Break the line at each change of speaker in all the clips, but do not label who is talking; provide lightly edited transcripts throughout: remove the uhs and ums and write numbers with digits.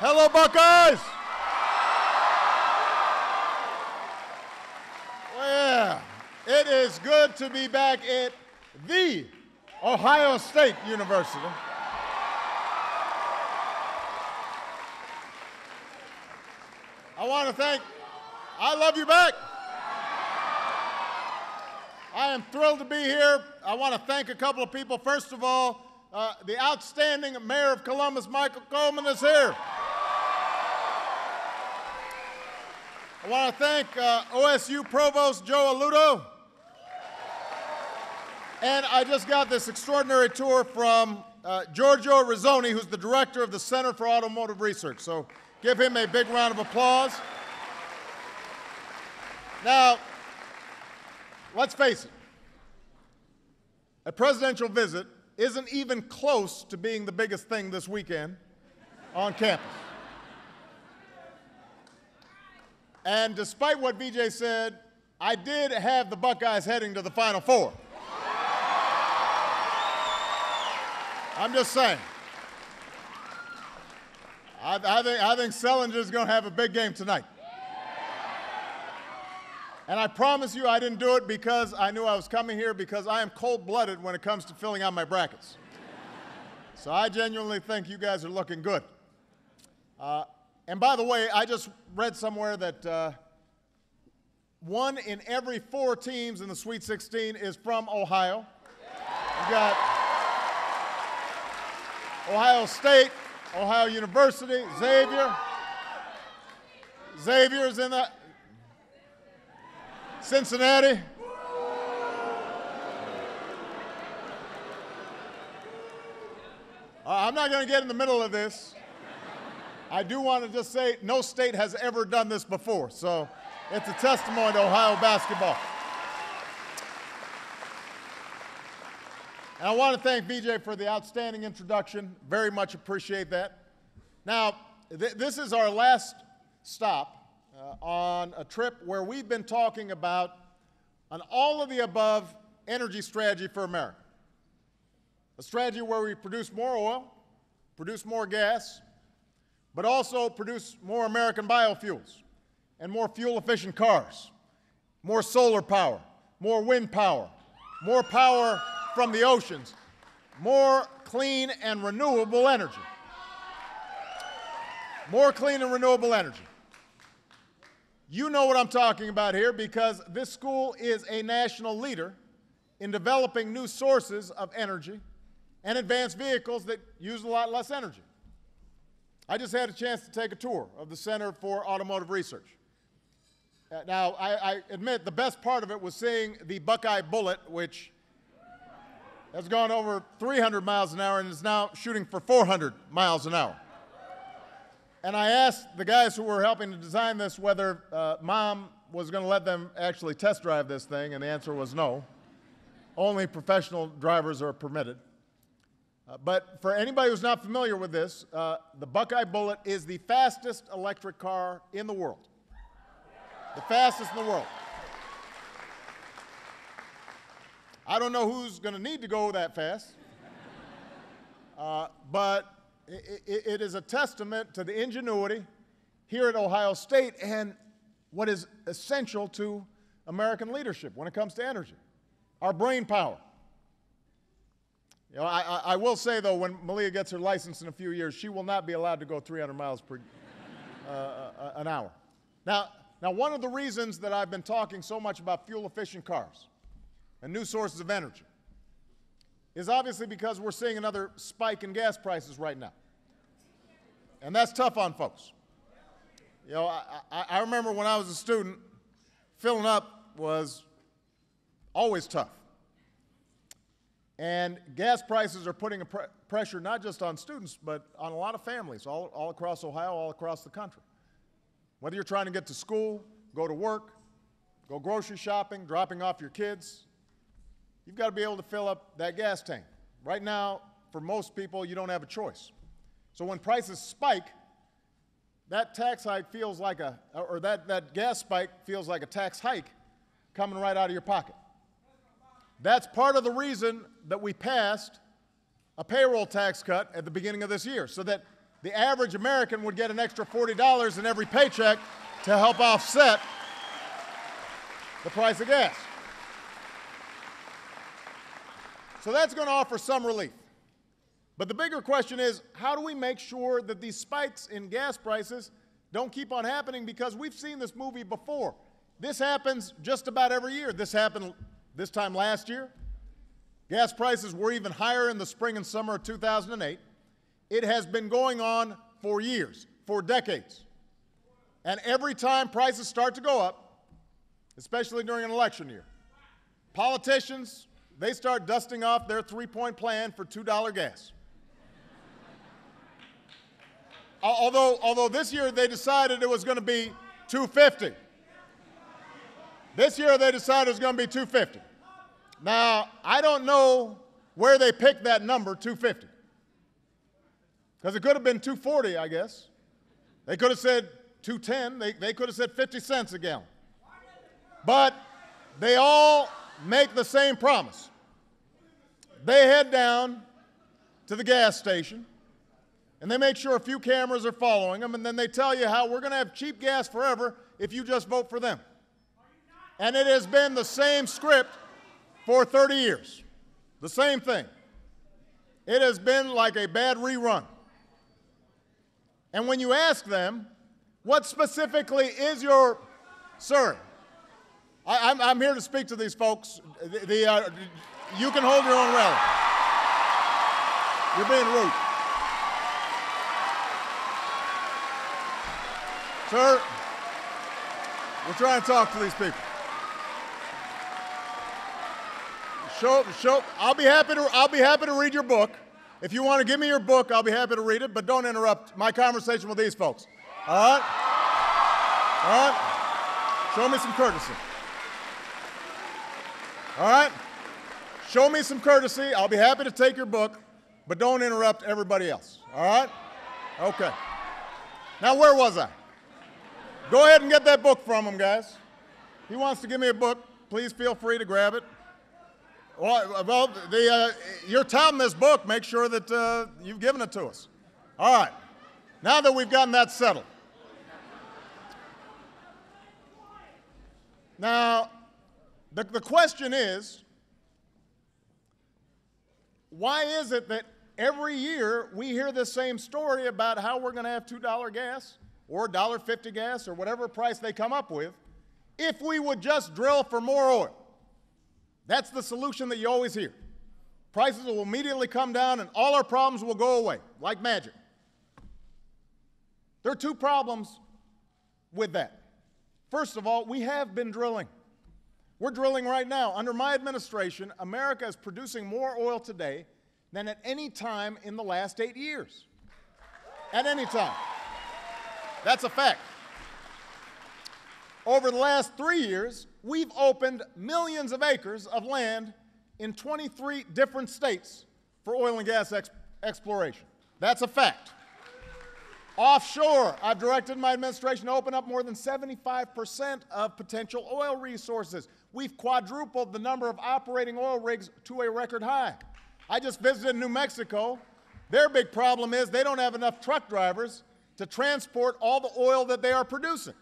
Hello, Buckeyes! Well, it is good to be back at the Ohio State University. I love you back. I am thrilled to be here. I want to thank a couple of people. First of all, the outstanding Mayor of Columbus, Michael Coleman, is here. I want to thank OSU Provost Joe Aludo. And I just got this extraordinary tour from Giorgio Rizzoni, who's the director of the Center for Automotive Research. So give him a big round of applause. Now, let's face it, a presidential visit isn't even close to being the biggest thing this weekend on campus. And despite what VJ said, I did have the Buckeyes heading to the Final Four. I'm just saying. I think Sellinger's going to have a big game tonight. And I promise you I didn't do it because I knew I was coming here, because I am cold-blooded when it comes to filling out my brackets. So I genuinely think you guys are looking good. And by the way, I just read somewhere that 1 in every 4 teams in the Sweet 16 is from Ohio. You got Ohio State, Ohio University, Xavier's in that. Cincinnati. I'm not going to get in the middle of this. I do want to just say no state has ever done this before, so it's a testimony to Ohio basketball. And I want to thank VJ for the outstanding introduction. Very much appreciate that. Now, this is our last stop on a trip where we've been talking about an all-of-the-above energy strategy for America. A strategy where we produce more oil, produce more gas, but also produce more American biofuels and more fuel-efficient cars, more solar power, more wind power, more power from the oceans, more clean and renewable energy. More clean and renewable energy. You know what I'm talking about here, because this school is a national leader in developing new sources of energy and advanced vehicles that use a lot less energy. I just had a chance to take a tour of the Center for Automotive Research. Now, I admit the best part of it was seeing the Buckeye Bullet, which has gone over 300 miles an hour and is now shooting for 400 miles an hour. And I asked the guys who were helping to design this whether Mom was going to let them actually test drive this thing, and the answer was no. Only professional drivers are permitted. But for anybody who's not familiar with this, the Buckeye Bullet is the fastest electric car in the world. The fastest in the world. I don't know who's going to need to go that fast, but it is a testament to the ingenuity here at Ohio State and what is essential to American leadership when it comes to energy, our brain power. You know, I will say, though, when Malia gets her license in a few years, she will not be allowed to go 300 miles per an hour. Now, one of the reasons that I've been talking so much about fuel-efficient cars and new sources of energy is obviously because we're seeing another spike in gas prices right now. And that's tough on folks. You know, I remember when I was a student, filling up was always tough. And gas prices are putting a pressure not just on students, but on a lot of families all across Ohio, all across the country. Whether you're trying to get to school, go to work, go grocery shopping, dropping off your kids, you've got to be able to fill up that gas tank. Right now, for most people, you don't have a choice. So when prices spike, that tax hike feels like that gas spike feels like a tax hike coming right out of your pocket. That's part of the reason that we passed a payroll tax cut at the beginning of this year, so that the average American would get an extra $40 in every paycheck to help offset the price of gas. So that's going to offer some relief. But the bigger question is, how do we make sure that these spikes in gas prices don't keep on happening? Because we've seen this movie before. This happens just about every year. This happened this time last year. Gas prices were even higher in the spring and summer of 2008. It has been going on for years, for decades. And every time prices start to go up, especially during an election year, politicians, they start dusting off their three-point plan for $2 gas. Although this year they decided it was going to be $2.50. This year they decided it was going to be $2.50. Now, I don't know where they picked that number, $2.50. Because it could have been $2.40, I guess. They could have said $2.10. They could have said 50 cents a gallon. But they all make the same promise. They head down to the gas station, and they make sure a few cameras are following them, and then they tell you how we're going to have cheap gas forever if you just vote for them. And it has been the same script for 30 years. The same thing. It has been like a bad rerun. And when you ask them, what specifically is your, sir, I'm here to speak to these folks. You can hold your own rally. You're being rude. Sir, we're trying to talk to these people. I'll be happy to read your book. If you want to give me your book, I'll be happy to read it, but don't interrupt my conversation with these folks. All right? All right? Show me some courtesy. All right? Show me some courtesy. I'll be happy to take your book, but don't interrupt everybody else. All right? Okay. Now, where was I? Go ahead and get that book from him, guys. He wants to give me a book. Please feel free to grab it. Well, you're touting this book. Make sure that you've given it to us. All right. Now that we've gotten that settled. Now, the question is, why is it that every year we hear the same story about how we're going to have $2 gas or $1.50 gas or whatever price they come up with if we would just drill for more oil? That's the solution that you always hear. Prices will immediately come down and all our problems will go away, like magic. There are two problems with that. First of all, we have been drilling. We're drilling right now. Under my administration, America is producing more oil today than at any time in the last 8 years. At any time. That's a fact. Over the last 3 years, we've opened millions of acres of land in 23 different states for oil and gas exploration. That's a fact. Offshore, I've directed my administration to open up more than 75% of potential oil resources. We've quadrupled the number of operating oil rigs to a record high. I just visited New Mexico. Their big problem is they don't have enough truck drivers to transport all the oil that they are producing.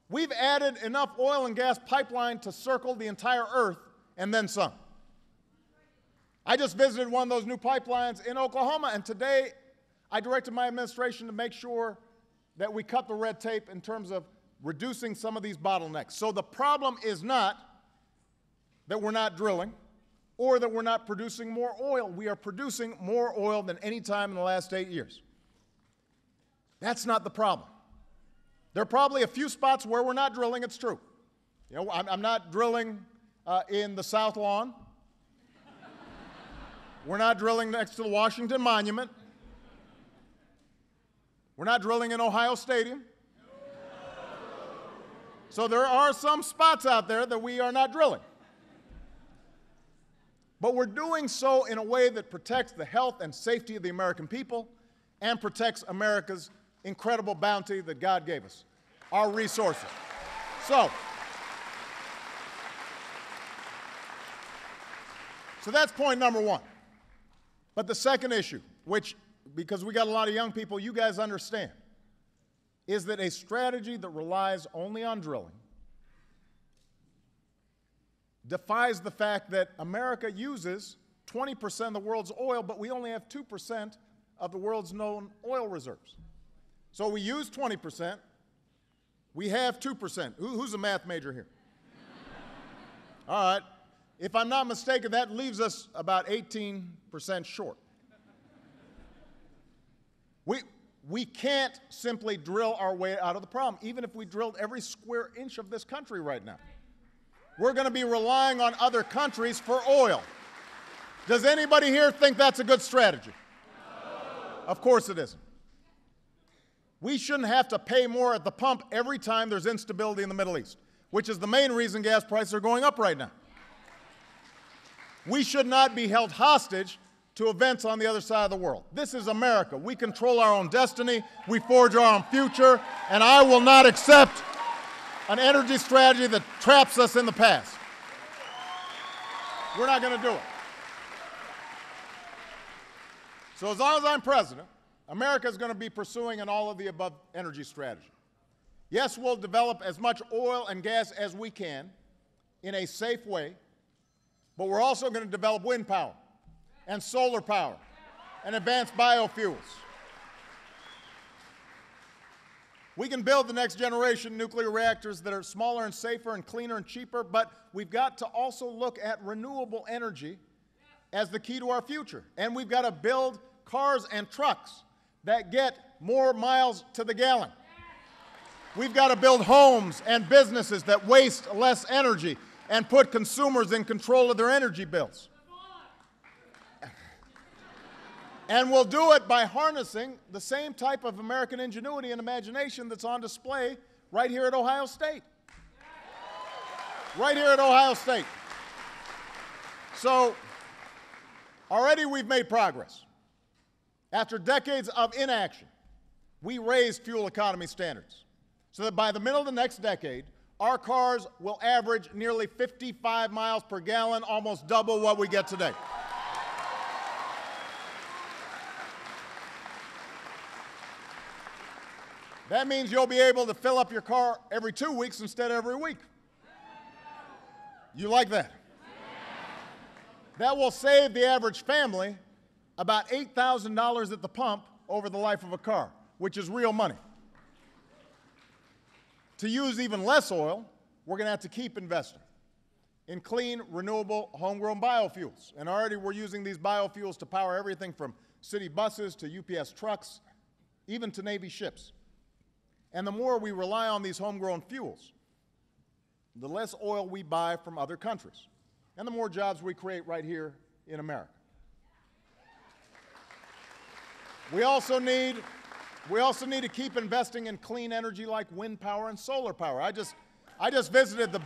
We've added enough oil and gas pipeline to circle the entire earth and then some. I just visited one of those new pipelines in Oklahoma, and today I directed my administration to make sure that we cut the red tape in terms of reducing some of these bottlenecks. So the problem is not that we're not drilling or that we're not producing more oil. We are producing more oil than any time in the last 8 years. That's not the problem. There are probably a few spots where we're not drilling, it's true. You know, I'm not drilling in the South Lawn. We're not drilling next to the Washington Monument. We're not drilling in Ohio Stadium. So there are some spots out there that we are not drilling. But we're doing so in a way that protects the health and safety of the American people and protects America's incredible bounty that God gave us, our resources. So that's point number one. But the second issue, which because we got a lot of young people, you guys understand, is that a strategy that relies only on drilling defies the fact that America uses 20% of the world's oil, but we only have 2% of the world's known oil reserves. So we use 20%, we have 2%. Who's a math major here? All right. If I'm not mistaken, that leaves us about 18% short. We can't simply drill our way out of the problem, even if we drilled every square inch of this country right now. We're going to be relying on other countries for oil. Does anybody here think that's a good strategy? No. Of course it isn't. We shouldn't have to pay more at the pump every time there's instability in the Middle East, which is the main reason gas prices are going up right now. We should not be held hostage to events on the other side of the world. This is America. We control our own destiny. We forge our own future. And I will not accept an energy strategy that traps us in the past. We're not going to do it. So as long as I'm president, America is going to be pursuing an all-of-the-above energy strategy. Yes, we'll develop as much oil and gas as we can in a safe way, but we're also going to develop wind power and solar power and advanced biofuels. We can build the next generation nuclear reactors that are smaller and safer and cleaner and cheaper, but we've got to also look at renewable energy as the key to our future. And we've got to build cars and trucks that get more miles to the gallon. We've got to build homes and businesses that waste less energy and put consumers in control of their energy bills. And we'll do it by harnessing the same type of American ingenuity and imagination that's on display right here at Ohio State. Right here at Ohio State. So, already we've made progress. After decades of inaction, we raised fuel economy standards so that by the middle of the next decade, our cars will average nearly 55 miles per gallon, almost double what we get today. That means you'll be able to fill up your car every 2 weeks instead of every week. You like that? That will save the average family about $8,000 at the pump over the life of a car, which is real money. To use even less oil, we're going to have to keep investing in clean, renewable, homegrown biofuels. And already we're using these biofuels to power everything from city buses to UPS trucks, even to Navy ships. And the more we rely on these homegrown fuels, the less oil we buy from other countries, and the more jobs we create right here in America. We also need to keep investing in clean energy like wind power and solar power. I just visited the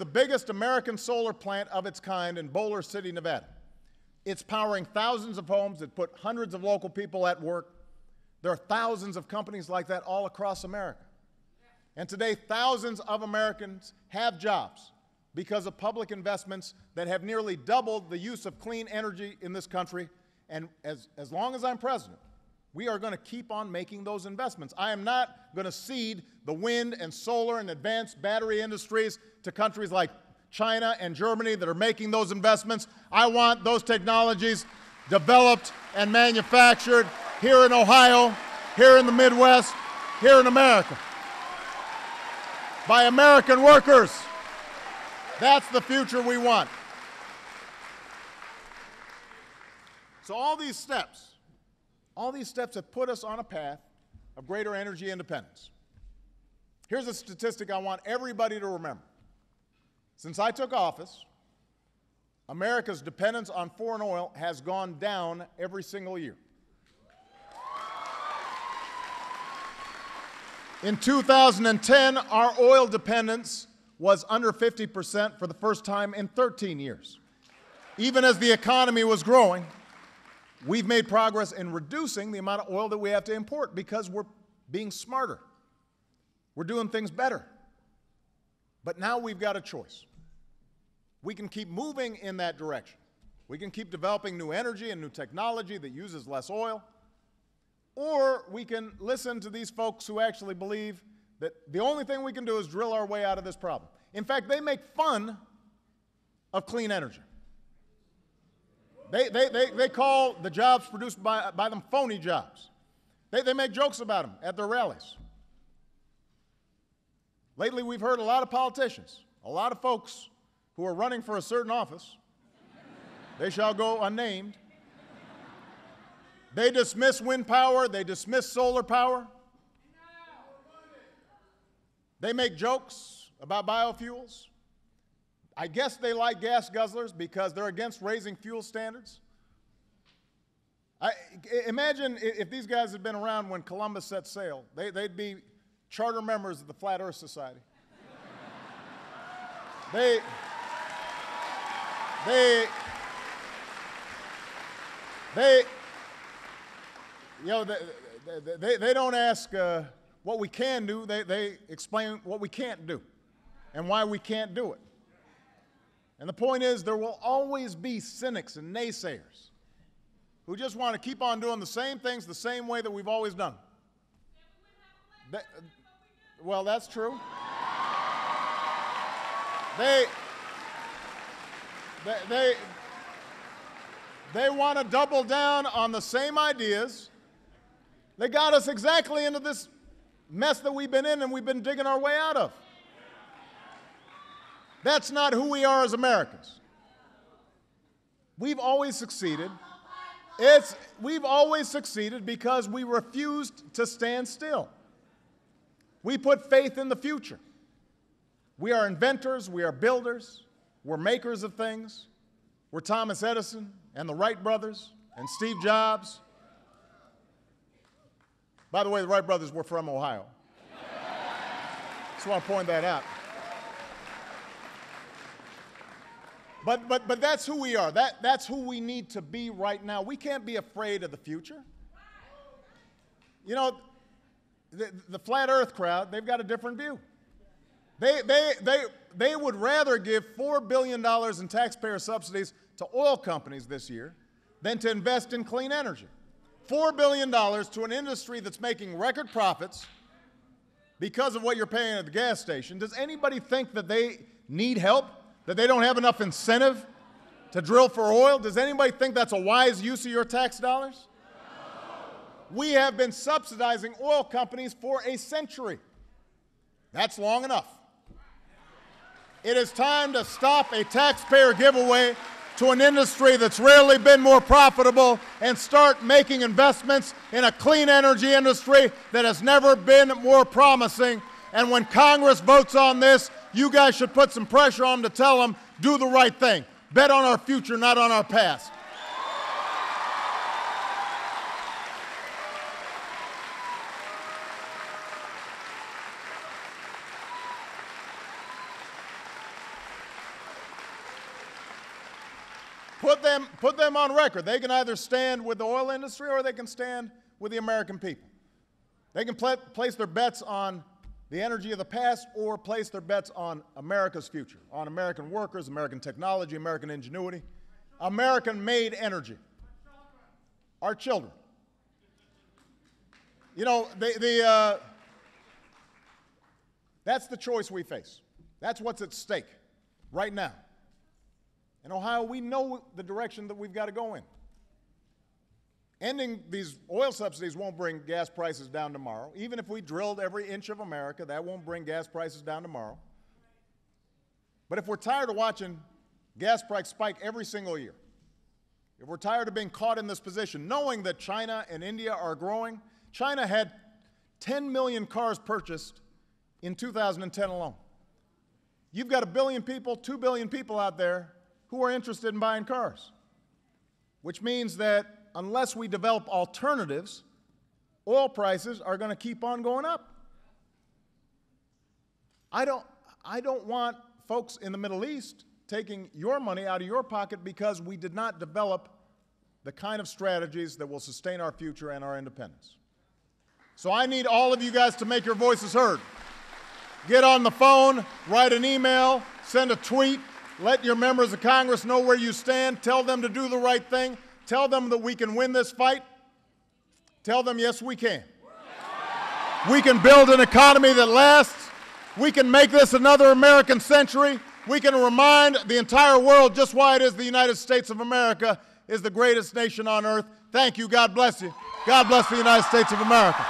biggest American solar plant of its kind in Boulder City, Nevada. It's powering thousands of homes. It put hundreds of local people at work. There are thousands of companies like that all across America. And today, thousands of Americans have jobs because of public investments that have nearly doubled the use of clean energy in this country. And as long as I'm president, we are going to keep on making those investments. I am not going to cede the wind and solar and advanced battery industries to countries like China and Germany that are making those investments. I want those technologies developed and manufactured here in Ohio, here in the Midwest, here in America, by American workers. That's the future we want. So all these steps have put us on a path of greater energy independence. Here's a statistic I want everybody to remember. Since I took office, America's dependence on foreign oil has gone down every single year. In 2010, our oil dependence was under 50% for the first time in 13 years. Even as the economy was growing, we've made progress in reducing the amount of oil that we have to import because we're being smarter. We're doing things better. But now we've got a choice. We can keep moving in that direction, We can keep developing new energy and new technology that uses less oil, or we can listen to these folks who actually believe that the only thing we can do is drill our way out of this problem. In fact, they make fun of clean energy. They call the jobs produced by them phony jobs. They make jokes about them at their rallies. Lately, we've heard a lot of politicians, a lot of folks who are running for a certain office, they shall go unnamed. They dismiss wind power, they dismiss solar power. They make jokes about biofuels. I guess they like gas guzzlers because they're against raising fuel standards. Imagine if these guys had been around when Columbus set sail. They'd be charter members of the Flat Earth Society. They don't ask what we can do, they explain what we can't do and why we can't do it. And the point is, there will always be cynics and naysayers who just want to keep on doing the same things the same way that we've always done. Well, that's true. They want to double down on the same ideas. They got us exactly into this mess that we've been in and we've been digging our way out of. That's not who we are as Americans. We've always succeeded. We've always succeeded because we refused to stand still. We put faith in the future. We are inventors, we are builders, we're makers of things. We're Thomas Edison and the Wright brothers and Steve Jobs. By the way, the Wright brothers were from Ohio. Just want to point that out. But that's who we are. That's who we need to be right now. We can't be afraid of the future. You know, the flat earth crowd, they've got a different view. They would rather give $4 billion in taxpayer subsidies to oil companies this year than to invest in clean energy. $4 billion to an industry that's making record profits because of what you're paying at the gas station. Does anybody think that they need help? That they don't have enough incentive to drill for oil? Does anybody think that's a wise use of your tax dollars? We have been subsidizing oil companies for a century. That's long enough. It is time to stop a taxpayer giveaway to an industry that's rarely been more profitable and start making investments in a clean energy industry that has never been more promising. And when Congress votes on this, you guys should put some pressure on them to tell them, do the right thing. Bet on our future, not on our past. Put them on record. They can either stand with the oil industry or they can stand with the American people. They can place their bets on the energy of the past or place their bets on America's future, on American workers, American technology, American ingenuity, American-made energy, our children. You know, that's the choice we face. That's what's at stake right now. In Ohio, we know the direction that we've got to go in. Ending these oil subsidies won't bring gas prices down tomorrow. Even if we drilled every inch of America, that won't bring gas prices down tomorrow. But if we're tired of watching gas prices spike every single year, if we're tired of being caught in this position, knowing that China and India are growing, China had 10 million cars purchased in 2010 alone. You've got 1 billion people, 2 billion people out there who are interested in buying cars, which means that unless we develop alternatives, oil prices are going to keep on going up. I don't want folks in the Middle East taking your money out of your pocket because we did not develop the kind of strategies that will sustain our future and our independence. So I need all of you guys to make your voices heard. Get on the phone, write an email, send a tweet, Let your members of Congress know where you stand. Tell them to do the right thing. Tell them that we can win this fight. Tell them, yes, we can. We can build an economy that lasts. We can make this another American century. We can remind the entire world just why it is the United States of America is the greatest nation on earth. Thank you. God bless you. God bless the United States of America.